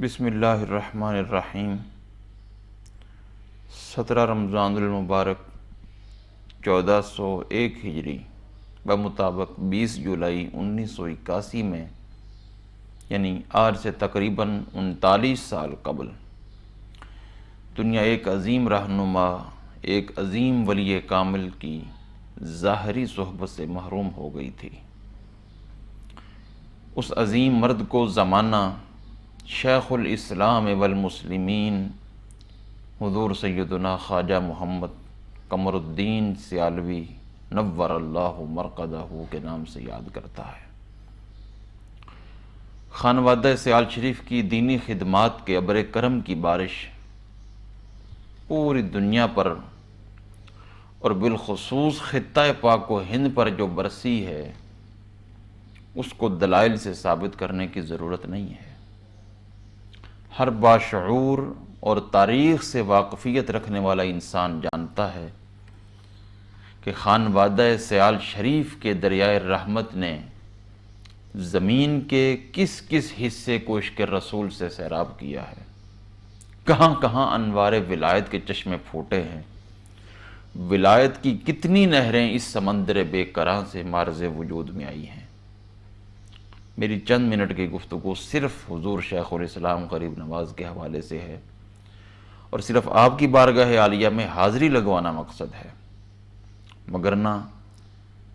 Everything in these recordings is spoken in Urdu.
بسم اللہ الرحمن الرحیم۔ 17 رمضان المبارک 1401 ہجری بمطابق 20 جولائی 1981 میں، یعنی آج سے تقریباً 39 سال قبل، دنیا ایک عظیم رہنما، ایک عظیم ولی کامل کی ظاہری صحبت سے محروم ہو گئی تھی۔ اس عظیم مرد کو زمانہ شیخ الاسلام والمسلمین حضور سیدنا خواجہ محمد قمر الدین سیالوی نور اللہ مرقدہ کے نام سے یاد کرتا ہے۔ خانوادہ سیال شریف کی دینی خدمات کے ابر کرم کی بارش پوری دنیا پر اور بالخصوص خطہ پاک و ہند پر جو برسی ہے، اس کو دلائل سے ثابت کرنے کی ضرورت نہیں ہے۔ ہر باشعور اور تاریخ سے واقفیت رکھنے والا انسان جانتا ہے کہ خانوادہ سیال شریف کے دریائے رحمت نے زمین کے کس کس حصے کو عشق رسول سے سیراب کیا ہے، کہاں کہاں انوار ولایت کے چشمے پھوٹے ہیں، ولایت کی کتنی نہریں اس سمندر بے کراں سے مارز وجود میں آئی ہیں۔ میری چند منٹ کی گفتگو صرف حضور شیخ الاسلام غریب نواز کے حوالے سے ہے، اور صرف آپ کی بارگاہ عالیہ میں حاضری لگوانا مقصد ہے، مگرنہ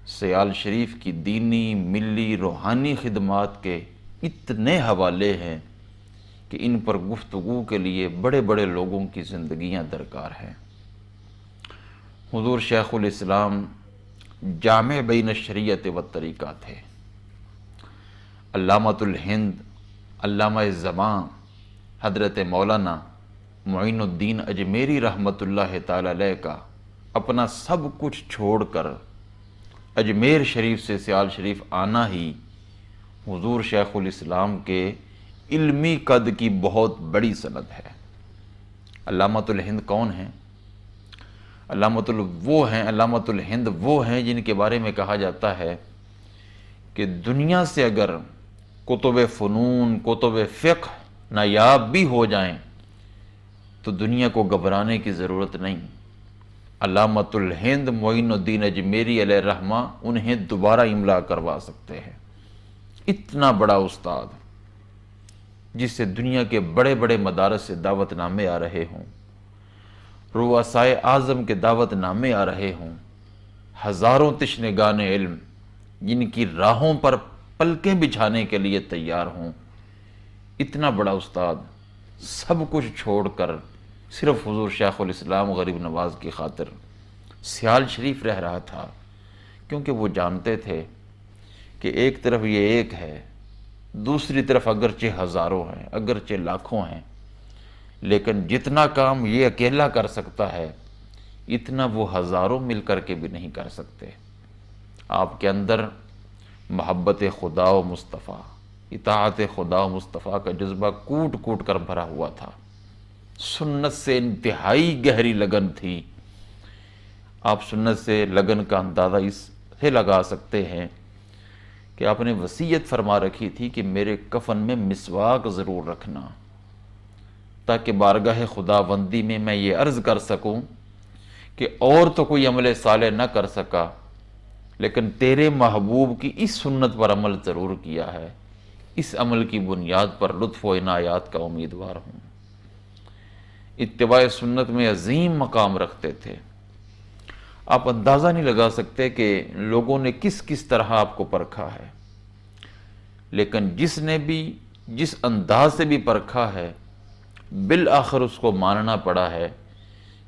سیال شریف کی دینی، ملی، روحانی خدمات کے اتنے حوالے ہیں کہ ان پر گفتگو کے لیے بڑے بڑے لوگوں کی زندگیاں درکار ہیں۔ حضور شیخ الاسلام جامع بین الشریعت و طریقہ تھے۔ علامۃ الہند، علامہ زمان حضرت مولانا معین الدین اجمیری رحمۃ اللہ تعالی علیہ کا اپنا سب کچھ چھوڑ کر اجمیر شریف سے سیال شریف آنا ہی حضور شیخ الاسلام کے علمی قد کی بہت بڑی سند ہے۔ علامۃ الہند کون ہیں؟ علامۃ الہند وہ ہیں جن کے بارے میں کہا جاتا ہے کہ دنیا سے اگر کتب فنون، کتب فقہ نایاب بھی ہو جائیں تو دنیا کو گھبرانے کی ضرورت نہیں۔ علامۃ الہند معین الدین اجمیری علیہ رحمہ انہیں دوبارہ املا کروا سکتے ہیں۔ اتنا بڑا استاد جس سے دنیا کے بڑے بڑے مدارس سے دعوت نامے آ رہے ہوں، رؤسائے اعظم کے دعوت نامے آ رہے ہوں، ہزاروں تشنگان علم جن کی راہوں پر پلکیں بچھانے کے لیے تیار ہوں، اتنا بڑا استاد سب کچھ چھوڑ کر صرف حضور شیخ الاسلام غریب نواز کی خاطر سیال شریف رہ رہا تھا، کیونکہ وہ جانتے تھے کہ ایک طرف یہ ایک ہے، دوسری طرف اگرچہ ہزاروں ہیں، اگرچہ لاکھوں ہیں، لیکن جتنا کام یہ اکیلا کر سکتا ہے اتنا وہ ہزاروں مل کر کے بھی نہیں کر سکتے۔ آپ کے اندر محبت خدا و مصطفیٰ، اطاعت خدا و مصطفیٰ کا جذبہ کوٹ کوٹ کر بھرا ہوا تھا۔ سنت سے انتہائی گہری لگن تھی۔ آپ سنت سے لگن کا اندازہ اس سے لگا سکتے ہیں کہ آپ نے وصیت فرما رکھی تھی کہ میرے کفن میں مسواک ضرور رکھنا، تاکہ بارگاہ خدا بندی میں میں یہ عرض کر سکوں کہ اور تو کوئی عمل صالح نہ کر سکا، لیکن تیرے محبوب کی اس سنت پر عمل ضرور کیا ہے، اس عمل کی بنیاد پر لطف و عنایات کا امیدوار ہوں۔ اتباع سنت میں عظیم مقام رکھتے تھے۔ آپ اندازہ نہیں لگا سکتے کہ لوگوں نے کس کس طرح آپ کو پرکھا ہے، لیکن جس نے بھی جس انداز سے بھی پرکھا ہے، بالآخر اس کو ماننا پڑا ہے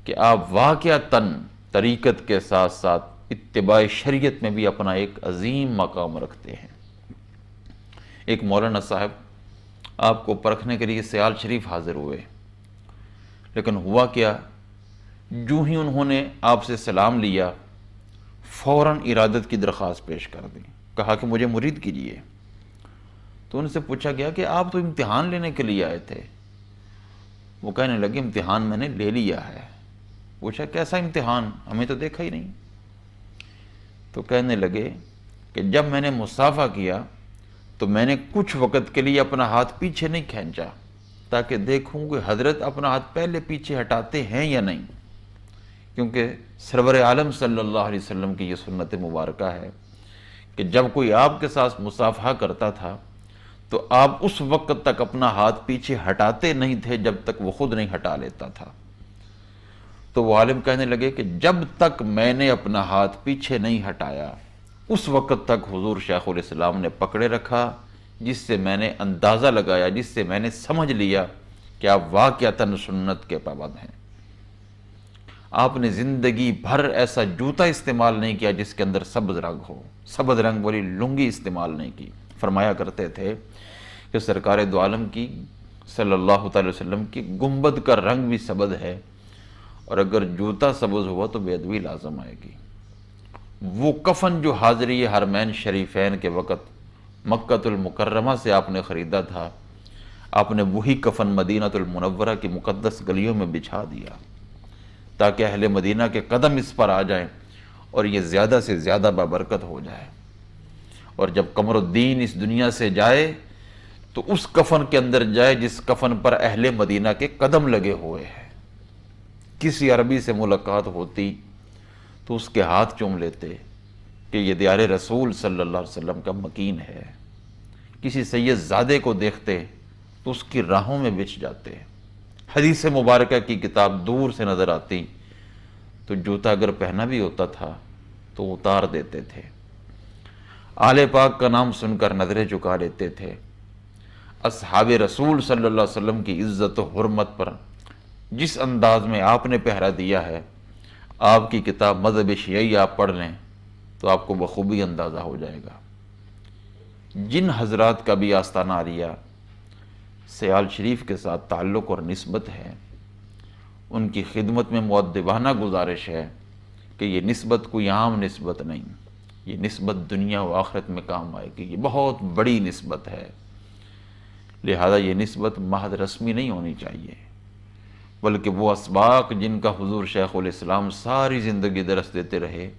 کہ آپ واقعتاً طریقت کے ساتھ ساتھ اتباع شریعت میں بھی اپنا ایک عظیم مقام رکھتے ہیں۔ ایک مولانا صاحب آپ کو پرکھنے کے لیے سیال شریف حاضر ہوئے، لیکن ہوا کیا، جو ہی انہوں نے آپ سے سلام لیا فوراً ارادت کی درخواست پیش کر دی، کہا کہ مجھے مرید کیجیے۔ تو ان سے پوچھا گیا کہ آپ تو امتحان لینے کے لیے آئے تھے۔ وہ کہنے لگے امتحان میں نے لے لیا ہے۔ پوچھا کیسا امتحان، ہمیں تو دیکھا ہی نہیں۔ تو کہنے لگے کہ جب میں نے مصافحہ کیا تو میں نے کچھ وقت کے لیے اپنا ہاتھ پیچھے نہیں کھینچا، تاکہ دیکھوں کہ حضرت اپنا ہاتھ پہلے پیچھے ہٹاتے ہیں یا نہیں، کیونکہ سرور عالم صلی اللہ علیہ وسلم کی یہ سنت مبارکہ ہے کہ جب کوئی آپ کے ساتھ مصافحہ کرتا تھا تو آپ اس وقت تک اپنا ہاتھ پیچھے ہٹاتے نہیں تھے جب تک وہ خود نہیں ہٹا لیتا تھا۔ تو وہ عالم کہنے لگے کہ جب تک میں نے اپنا ہاتھ پیچھے نہیں ہٹایا اس وقت تک حضور شیخ الاسلام نے پکڑے رکھا، جس سے میں نے اندازہ لگایا، جس سے میں نے سمجھ لیا کہ آپ واقعتاً سنت کے پابند ہیں۔ آپ نے زندگی بھر ایسا جوتا استعمال نہیں کیا جس کے اندر سبز رنگ ہو، سبز رنگ والی لنگی استعمال نہیں کی۔ فرمایا کرتے تھے کہ سرکار دو عالم کی صلی اللہ تعالی وسلم کی گنبد کا رنگ بھی سبز ہے، اور اگر جوتا سبز ہوا تو بے ادبی لازم آئے گی۔ وہ کفن جو حاضری حرمین شریفین کے وقت مکہ المکرمہ سے آپ نے خریدا تھا، آپ نے وہی کفن مدینہ المنورہ کی مقدس گلیوں میں بچھا دیا تاکہ اہل مدینہ کے قدم اس پر آ جائیں اور یہ زیادہ سے زیادہ بابرکت ہو جائے۔ اور جب قمر الدین اس دنیا سے جائے تو اس کفن کے اندر جائے جس کفن پر اہل مدینہ کے قدم لگے ہوئے ہیں۔ کسی عربی سے ملاقات ہوتی تو اس کے ہاتھ چوم لیتے کہ یہ دیار رسول صلی اللہ علیہ وسلم کا مکین ہے۔ کسی سید زادے کو دیکھتے تو اس کی راہوں میں بچھ جاتے۔ حدیث مبارکہ کی کتاب دور سے نظر آتی تو جوتا اگر پہنا بھی ہوتا تھا تو اتار دیتے تھے۔ آل پاک کا نام سن کر نظریں جھکا لیتے تھے۔ اصحاب رسول صلی اللہ علیہ وسلم کی عزت و حرمت پر جس انداز میں آپ نے پہرا دیا ہے، آپ کی کتاب مذہب شیعی آپ پڑھ لیں تو آپ کو بخوبی اندازہ ہو جائے گا۔ جن حضرات کا بھی آستانہ عالیہ سیال شریف کے ساتھ تعلق اور نسبت ہے، ان کی خدمت میں مؤدبانہ گزارش ہے کہ یہ نسبت کوئی عام نسبت نہیں، یہ نسبت دنیا و آخرت میں کام آئے گی، یہ بہت بڑی نسبت ہے۔ لہذا یہ نسبت محض رسمی نہیں ہونی چاہیے، بلکہ وہ اسباق جن کا حضور شیخ الاسلام ساری زندگی درس دیتے رہے،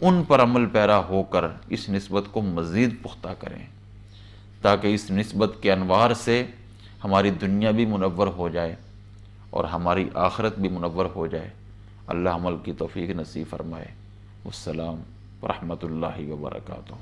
ان پر عمل پیرا ہو کر اس نسبت کو مزید پختہ کریں، تاکہ اس نسبت کے انوار سے ہماری دنیا بھی منور ہو جائے اور ہماری آخرت بھی منور ہو جائے۔ اللہ عمل کی توفیق نصیب فرمائے۔ والسلام ورحمۃ اللہ وبرکاتہ۔